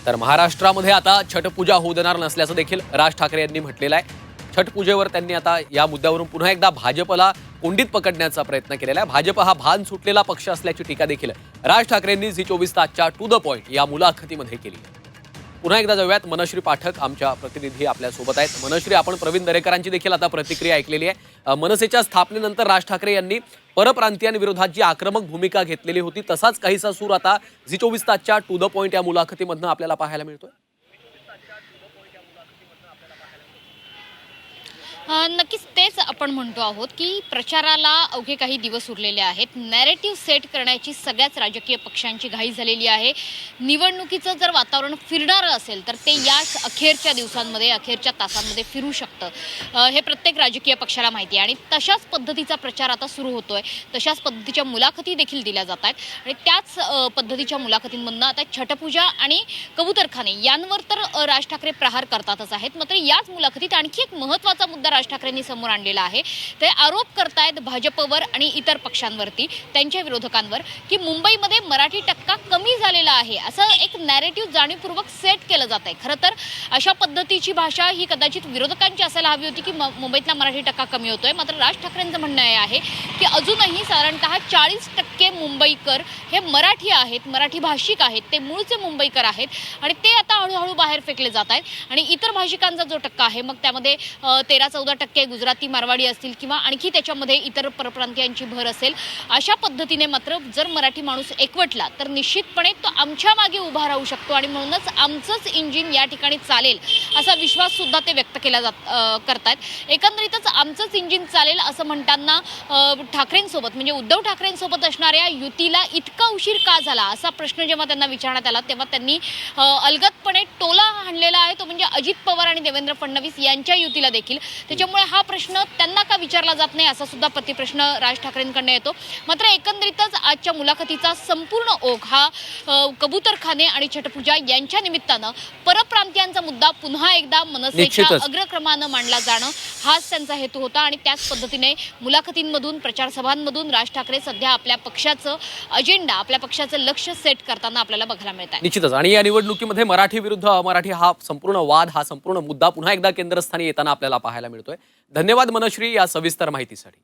तर महाराष्ट्रामध्ये आता छठपूजा होऊ देणार नसल्याचं देखील राज ठाकरे यांनी म्हटलेलं आहे। छठपूजेवर त्यांनी आता या मुद्द्यावरून पुन्हा एकदा भाजपला कोंडीत पकडण्याचा प्रयत्न केलेला आहे। भाजप हा भान सुटलेला पक्ष असल्याची टीका देखील राज ठाकरेंनी झी 24 तासच्या टू द पॉइंट या मुलाखतीमध्ये केली आहे। पुन्हा एकदा जाऊयात, मनश्री पाठक आमच्या प्रतिनिधी आपल्या सोबत आहेत। मनश्री, आपण प्रवीण दरेकरांची देखील आता प्रतिक्रिया ऐकलेली आहे। मनसेच्या स्थापनेनंतर राज ठाकरे यांनी परप्रांतीयांविरोधात जी आक्रमक भूमिका घेतलेली होती तसाच काहीसा सूर आता झी 24 तासच्या टू द पॉइंट या मुलाखतीमधून आपल्याला पाहायला मिळतोय। नक्कीच तेच आपण म्हणतो आहोत की प्रचाराला अवघे काही दिवस उरलेले आहेत। नॅरेटिव्ह सेट करण्याची सगळ्याच राजकीय पक्षांची घाई झालेली आहे। निवडणुकीचं जर वातावरण फिरणारं असेल तर ते या अखेरच्या दिवसांमध्ये, अखेरच्या तासांमध्ये फिरू शकतं, हे प्रत्येक राजकीय पक्षाला माहिती आहे। आणि तशाच पद्धतीचा प्रचार आता सुरू होतोय, तशाच पद्धतीच्या मुलाखती देखील दिल्या जात आहेत। आणि त्याच पद्धतीच्या मुलाखतींमधनं आता छठपूजा आणि कबूतरखाने यांवर तर राज ठाकरे प्रहार करतातच आहेत। मात्र याच मुलाखतीत आणखी एक महत्त्वाचा मुद्दा राज ठाकरेंनी समोर आणलेला आहे। ते आरोप करतायत भाजपवर आणि इतर पक्षांवरती, त्यांच्या विरोधकांवर, की मुंबईमध्ये मराठी टक्का कमी झालेला आहे, असं एक नॅरेटिव्ह जाणीवपूर्वक सेट केलं जात आहे। खरं तर अशा पद्धतीची भाषा ही कदाचित विरोधकांची असायला हवी होती की मुंबईतला मराठी टक्का कमी होतोय। मात्र राज ठाकरेंचं म्हणणं आहे की अजूनही साधारणतः 40% मुंबईकर हे मराठी आहेत, मराठी भाषिक आहेत, ते मूळचे मुंबईकर आहेत आणि ते आता हळूहळू बाहेर फेकले जात आहेत। आणि इतर भाषिकांचा जो टक्का आहे, मग त्यामध्ये 13-14% गुजराती, मारवाडी असतील किंवा आणखी त्याच्यामध्ये इतर परप्रांतीयांची भर असेल। अशा पद्धतीने मात्र जर मराठी माणूस एकवटला तर निश्चितपणे तो आमच्या मागे उभा राहू शकतो आणि म्हणूनच आमचंच इंजिन या ठिकाणी चालेल असा विश्वास सुद्धा ते व्यक्त केला करतायत। एकंदरीतच आमचंच इंजिन चालेल असं म्हणताना ठाकरेंसोबत म्हणजे उद्धव ठाकरेंसोबत असणाऱ्या युतीला इतका उशीर का झाला असा प्रश्न जेव्हा त्यांना विचारण्यात आला तेव्हा त्यांनी अलगदपणे टोला हाणलेला आहे, तो म्हणजे अजित पवार आणि देवेंद्र फडणवीस यांच्या युतीला देखील। त्याच्यामुळे हा प्रश्न त्यांना का विचारला जात नाही असा सुद्धा प्रतिप्रश्न राज ठाकरेंकडून येतो। मात्र एकंदरीतच आजच्या मुलाखतीचा संपूर्ण ओघ हा कबूतरखाने आणि छठपूजा यांच्या निमित्तानं परप्रांतीयांचा मुद्दा पुन्हा एकदा मनसेच्या अग्रक्रमानं मांडला जाणं हाच त्यांचा हेतू होता। आणि त्याच पद्धतीने मुलाखतींमधून, प्रचारसभांमधून राज ठाकरे सध्या आपल्या पक्षाचं अजेंडा, आपल्या पक्षाचं लक्ष सेट करताना आपल्याला बघायला मिळत आहे। निश्चितच, आणि या निवडणुकीमध्ये मराठी विरुद्ध अमराठी हा संपूर्ण वाद, हा संपूर्ण मुद्दा पुन्हा एकदा केंद्रस्थानी येताना आपल्याला पाहायला मिळतोय। धन्यवाद मनश्री या सविस्तर माहितीसाठी।